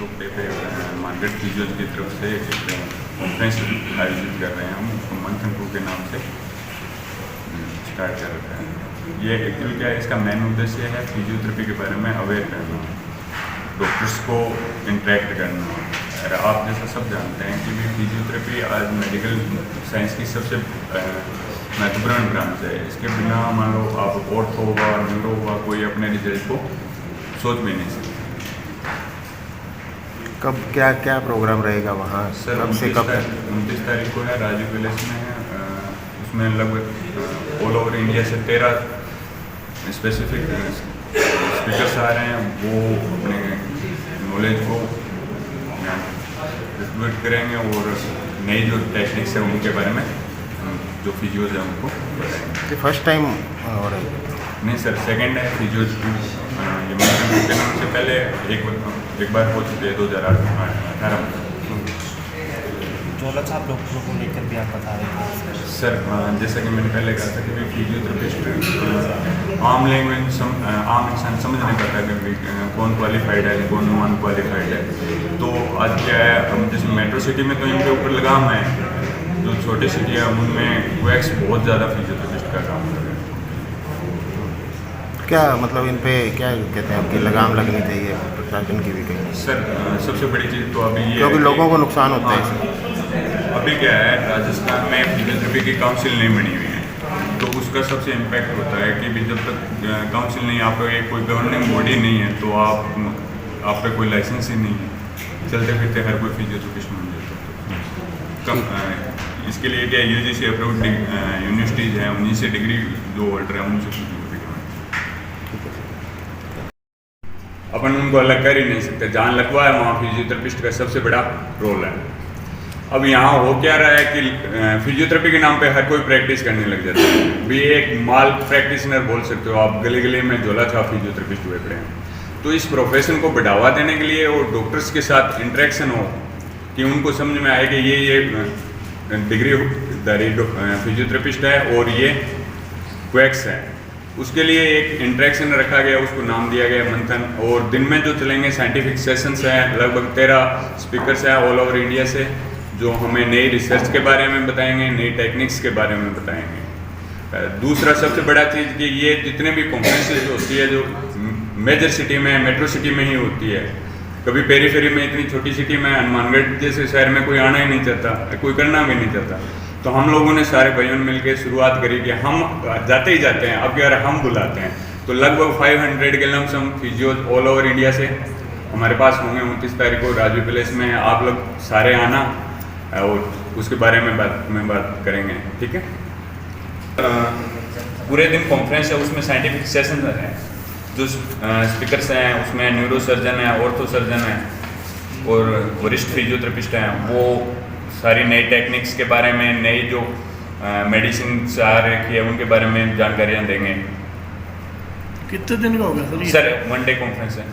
Stroke day पे market physios की तरफ से एक कॉन्फ्रेंस आयोजित कर रहे हैं हम, उसको मंथन 2 के नाम से स्टार्ट कर रहे हैं। ये एक्चुअली क्या है, इसका मेन उद्देश्य है फिजियोथेरेपी के बारे में अवेयर करना, डॉक्टर्स को इंटरेक्ट करना। और आप जैसा सब जानते हैं कि फिजियोथेरेपी आज मेडिकल साइंस की सबसे महत्वपूर्ण ब्रांच है। इसके बिना मान लो आप ऑर्थो हुआ, न्यूरो हुआ, कोई अपने रिजल्ट को सोच भी नहीं सकते। कब क्या क्या प्रोग्राम रहेगा वहाँ? सर कब से कब तक? 29 तारीख को है, राजीव विलेज में है। उसमें लगभग ऑल ओवर इंडिया से 13 स्पेसिफिक स्पीकर्स आ रहे हैं। वो अपने नॉलेज को डिस्ट्रीब्यूट करेंगे और नई जो टेक्निक्स है उनके बारे में जो फिजियोज है उनको बताएंगे। फर्स्ट टाइम हो रहा है? नहीं सर, सेकंड है फिजियोज 2। ये मंथन 2 के नाम से पहले एक बार हो चुके हैं 2018 में। झोला छाप डॉक्टरों को लेकर भी आप बता रहे थे सर। जैसा कि मैंने पहले कहा था कि फिजियोथेरेपिस्ट आम लैंग्वेज आम इंसान समझ नहीं पाता कि कौन क्वालिफाइड है कौन नॉन क्वालिफाइड है। तो आज क्या है, हम जैसे मेट्रो सिटी में तो इनके ऊपर लगाम है, जो छोटी सिटी है उनमें वैक्स बहुत ज़्यादा फिजियोथेरेपिस्ट का काम कर रहे हैं। क्या मतलब इन पे क्या कहते हैं कि लगाम लगनी चाहिए प्रशासन की भी कहीं? सर सबसे बड़ी चीज़ तो अभी ये क्योंकि है लोगों कि- को नुकसान होता है हाँ, इससे। अभी क्या है, राजस्थान में फिजियोथेरेपी की काउंसिल नहीं बनी हुई है, तो उसका सबसे इम्पैक्ट होता है कि भी जब तक काउंसिल नहीं, आप कोई गवर्निंग बॉडी नहीं है तो आप पे कोई लाइसेंस ही नहीं है, चलते फिरते हर कोई फिजियोथेरेपिस्ट बन जाता है। इसके लिए क्या UGC अप्रूव्ड यूनिवर्सिटीज़ हैं, उन्हीं से डिग्री जो होल्डर है उनसे फिजियोथेरेपी अपन उनको अलग कर ही नहीं सकते। जहाँ लगवा है वहाँ फिजियोथेरेपिस्ट का सबसे बड़ा रोल है। अब यहाँ हो क्या रहा है कि फिजियोथेरेपी के नाम पे हर कोई प्रैक्टिस करने लग जाता है। भी एक माल प्रैक्टिशनर बोल सकते हो आप, गली गली में झोला छाप फिजियोथेरेपिस्ट हुए पड़े हैं। तो इस प्रोफेशन को बढ़ावा देने के लिए और डॉक्टर्स के साथ इंटरेक्शन हो कि उनको समझ में आए कि ये डिग्रीधारी फिजियोथेरेपिस्ट है और ये क्वैक्स है, उसके लिए एक इंटरेक्शन रखा गया, उसको नाम दिया गया मंथन। और दिन में जो चलेंगे साइंटिफिक सेशंस हैं, लगभग 13 स्पीकर्स हैं ऑल ओवर इंडिया से, जो हमें नई रिसर्च के बारे में बताएंगे, नई टेक्निक्स के बारे में बताएंगे। दूसरा सबसे बड़ा चीज़ कि ये जितने भी कॉन्फ्रेंसेज होती है जो मेजर सिटी में, मेट्रो सिटी में ही होती है, कभी पेरीफेरी में इतनी छोटी सिटी में हनुमानगढ़ जैसे शहर में कोई आना ही नहीं चाहता, कोई करना भी नहीं चाहता। तो हम लोगों ने सारे भाइयों ने मिलकर शुरुआत करी कि हम जाते ही जाते हैं, अब यार हम बुलाते हैं। तो लगभग 500 के lump sum physios all over India से हमारे पास होंगे 29 तारीख को राजू पैलेस में। आप लोग सारे आना और उसके बारे में बात करेंगे, ठीक है। पूरे दिन कॉन्फ्रेंस है, उसमें साइंटिफिक सेशन हैं, जो स्पीकर्स हैं उसमें न्यूरो सर्जन है, ऑर्थो सर्जन है और वरिष्ठ फिजियोथेरेपिस्ट हैं। वो सारी नई टेक्निक्स के बारे में, नई जो मेडिसिन आ रखी है उनके बारे में जानकारियाँ देंगे। कितने दिन का होगा सर? सर 1 डे कॉन्फ्रेंस है,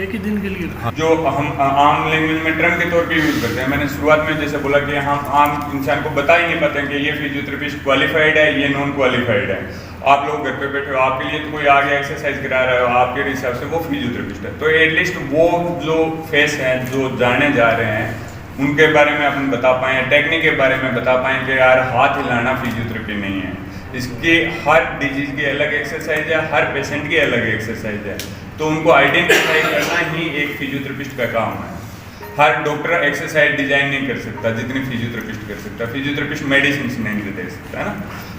एक ही दिन के लिए? जो हम आम लैंग्वेज में टर्म के तौर पे यूज़ करते हैं। मैंने शुरुआत में जैसे बोला कि हम आम इंसान को बता ही नहीं पाते हैं कि ये फिजियोथेरेपिस्ट क्वालिफाइड है, ये नॉन क्वालिफाइड है। आप लोग घर पे बैठे हो, आपके लिए तो कोई आगे एक्सरसाइज करा रहा हो, आपके हिसाब से वो फिजियोथेरेपिस्ट है। तो एटलीस्ट वो जो फेस हैं जो जाने जा रहे हैं उनके बारे में अपन बता पाएँ, टेक्निक के बारे में बता पाएँ कि यार हाथ हिलाना फिजियोथेरेपी नहीं है, इसकी हर डिजीज की अलग एक्सरसाइज है, हर पेशेंट की अलग एक्सरसाइज है। तो उनको आइडेंटिफाई करना ही एक फिजियोथेरेपिस्ट का काम है। हर डॉक्टर एक्सरसाइज डिजाइन नहीं कर सकता जितनी फिजियोथेरेपिस्ट कर सकता। फिजियोथेरेपिस्ट मेडिसिन नहीं दे सकता है ना।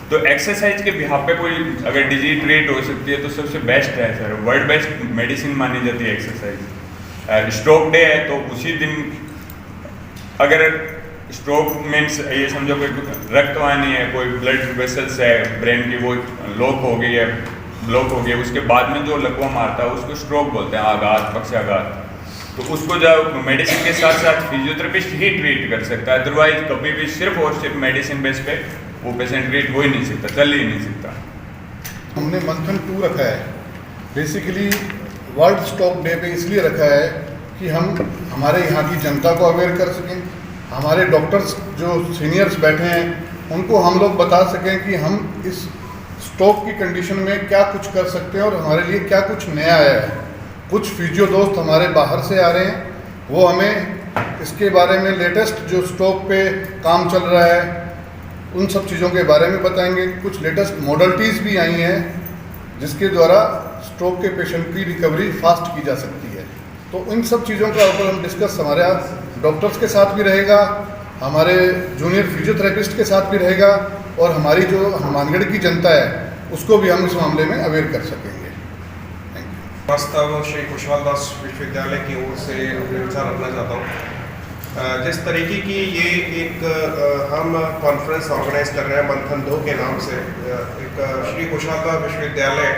तो एक्सरसाइज के बिहाफ पे कोई अगर डिजीज ट्रीट हो सकती है तो सबसे बेस्ट है सर, वर्ल्ड बेस्ट मेडिसिन मानी जाती है एक्सरसाइज। स्ट्रोक डे है तो उसी दिन अगर स्ट्रोक मीन्स ये समझो कोई रक्तवाहिनी है, कोई ब्लड वेसल्स है ब्रेन की, वो लॉक हो गई है, ब्लॉक हो गया, उसके बाद में जो लकवा मारता है उसको स्ट्रोक बोलते हैं, आघात, पक्षाघात। तो उसको जब मेडिसिन के साथ साथ फिजियोथेरेपिस्ट ही ट्रीट कर सकता है, अदरवाइज कभी भी सिर्फ और सिर्फ मेडिसिन बेस पे वो पेशेंट ट्रीट हो ही नहीं सकता, चल ही नहीं सकता। हमने मंथन 2 रखा है, बेसिकली वर्ल्ड स्ट्रोक डे पे इसलिए रखा है कि हम हमारे यहाँ की जनता को अवेयर कर सकें, हमारे डॉक्टर्स जो सीनियर्स बैठे हैं उनको हम लोग बता सकें कि हम इस स्ट्रोक की कंडीशन में क्या कुछ कर सकते हैं और हमारे लिए क्या कुछ नया आया है। कुछ फिजियो दोस्त हमारे बाहर से आ रहे हैं, वो हमें इसके बारे में लेटेस्ट जो स्ट्रोक पे काम चल रहा है उन सब चीज़ों के बारे में बताएंगे। कुछ लेटेस्ट मॉडलिटीज़ भी आई हैं जिसके द्वारा स्ट्रोक के पेशेंट की रिकवरी फास्ट की जा सकती है। तो इन सब चीज़ों का ऊपर हम डिस्कस हमारे डॉक्टर्स के साथ भी रहेगा, हमारे जूनियर फिजियोथेरेपिस्ट के साथ भी रहेगा और हमारी जो हनुमानगढ़ की जनता है उसको भी हम इस मामले में अवेयर कर सकेंगे। Thank you. वास्तव श्री कुशवाल दास विश्वविद्यालय की ओर से अपने विचार रखना चाहता हूँ। जिस तरीके की ये एक हम कॉन्फ्रेंस ऑर्गेनाइज कर रहे हैं मंथन 2 के नाम से, एक श्री कुशवाल दास विश्वविद्यालय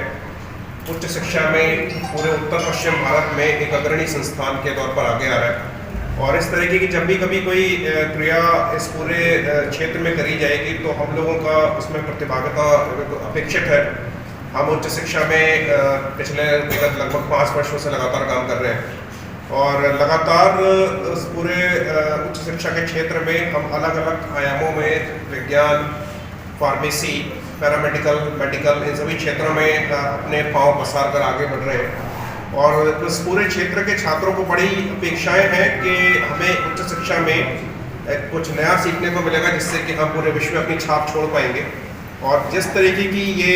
उच्च शिक्षा में पूरे उत्तर पश्चिम भारत में एक अग्रणी संस्थान के तौर पर आगे आ रहा है और इस तरीके की जब भी कभी कोई क्रिया इस पूरे क्षेत्र में करी जाएगी तो हम लोगों का उसमें प्रतिभागिता अपेक्षित है। हम उच्च शिक्षा में पिछले विगत लगभग 5 वर्षों से लगातार काम कर रहे हैं और लगातार उस पूरे उच्च शिक्षा के क्षेत्र में हम अलग अलग आयामों में विज्ञान, फार्मेसी, पैरामेडिकल, मेडिकल इन सभी क्षेत्रों में अपने पांव पसार कर आगे बढ़ रहे हैं और उस पूरे क्षेत्र के छात्रों को बड़ी अपेक्षाएं हैं कि हमें उच्च शिक्षा में कुछ नया सीखने को मिलेगा जिससे कि हम पूरे विश्व में अपनी छाप छोड़ पाएंगे। और जिस तरीके की ये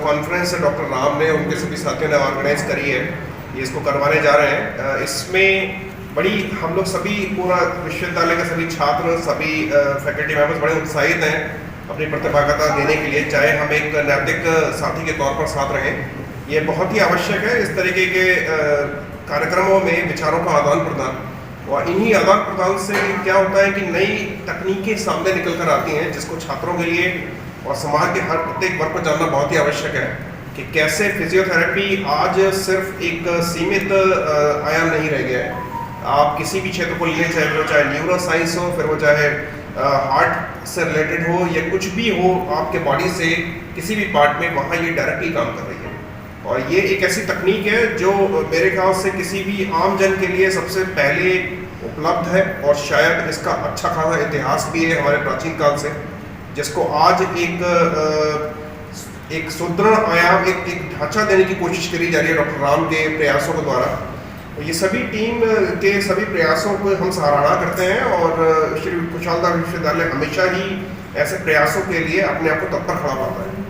कॉन्फ्रेंस डॉक्टर राम ने उनके सभी साथियों ने ऑर्गेनाइज करी है, ये इसको करवाने जा रहे हैं, इसमें बड़ी हम लोग सभी पूरा विश्वविद्यालय के सभी छात्र, सभी फैकल्टी मेंबर्स बड़े उत्साहित हैं अपनी प्रतिभागिता देने के लिए, चाहे हम एक नैतिक साथी के तौर पर साथ रहें। ये बहुत ही आवश्यक है इस तरीके के कार्यक्रमों में विचारों का आदान प्रदान, और इन्हीं आदान प्रदान से क्या होता है कि नई तकनीकें सामने निकल कर आती हैं जिसको छात्रों के लिए और समाज के हर प्रत्येक वर्ग को जानना बहुत ही आवश्यक है कि कैसे फिजियोथेरेपी आज सिर्फ एक सीमित आयाम नहीं रह गया है। आप किसी भी क्षेत्र को ले, चाहे वो चाहे न्यूरो साइंस हो, फिर वो चाहे हार्ट से रिलेटेड हो या कुछ भी हो आपके बॉडी से किसी भी पार्ट में, वहाँ ये डायरेक्टली काम कर रही है। और ये एक ऐसी तकनीक है जो मेरे ख्याल से किसी भी आम जन के लिए सबसे पहले उपलब्ध है और शायद इसका अच्छा खासा इतिहास भी है हमारे प्राचीन काल से, जिसको आज एक सुदृढ़ आयाम, एक ढांचा देने की कोशिश करी जा रही है डॉक्टर राम के प्रयासों के द्वारा। ये सभी टीम के सभी प्रयासों को हम सराहना करते हैं और श्री कुशवाल दास विश्वविद्यालय हमेशा ही ऐसे प्रयासों के लिए अपने आप को तत्पर खड़ा पाता है।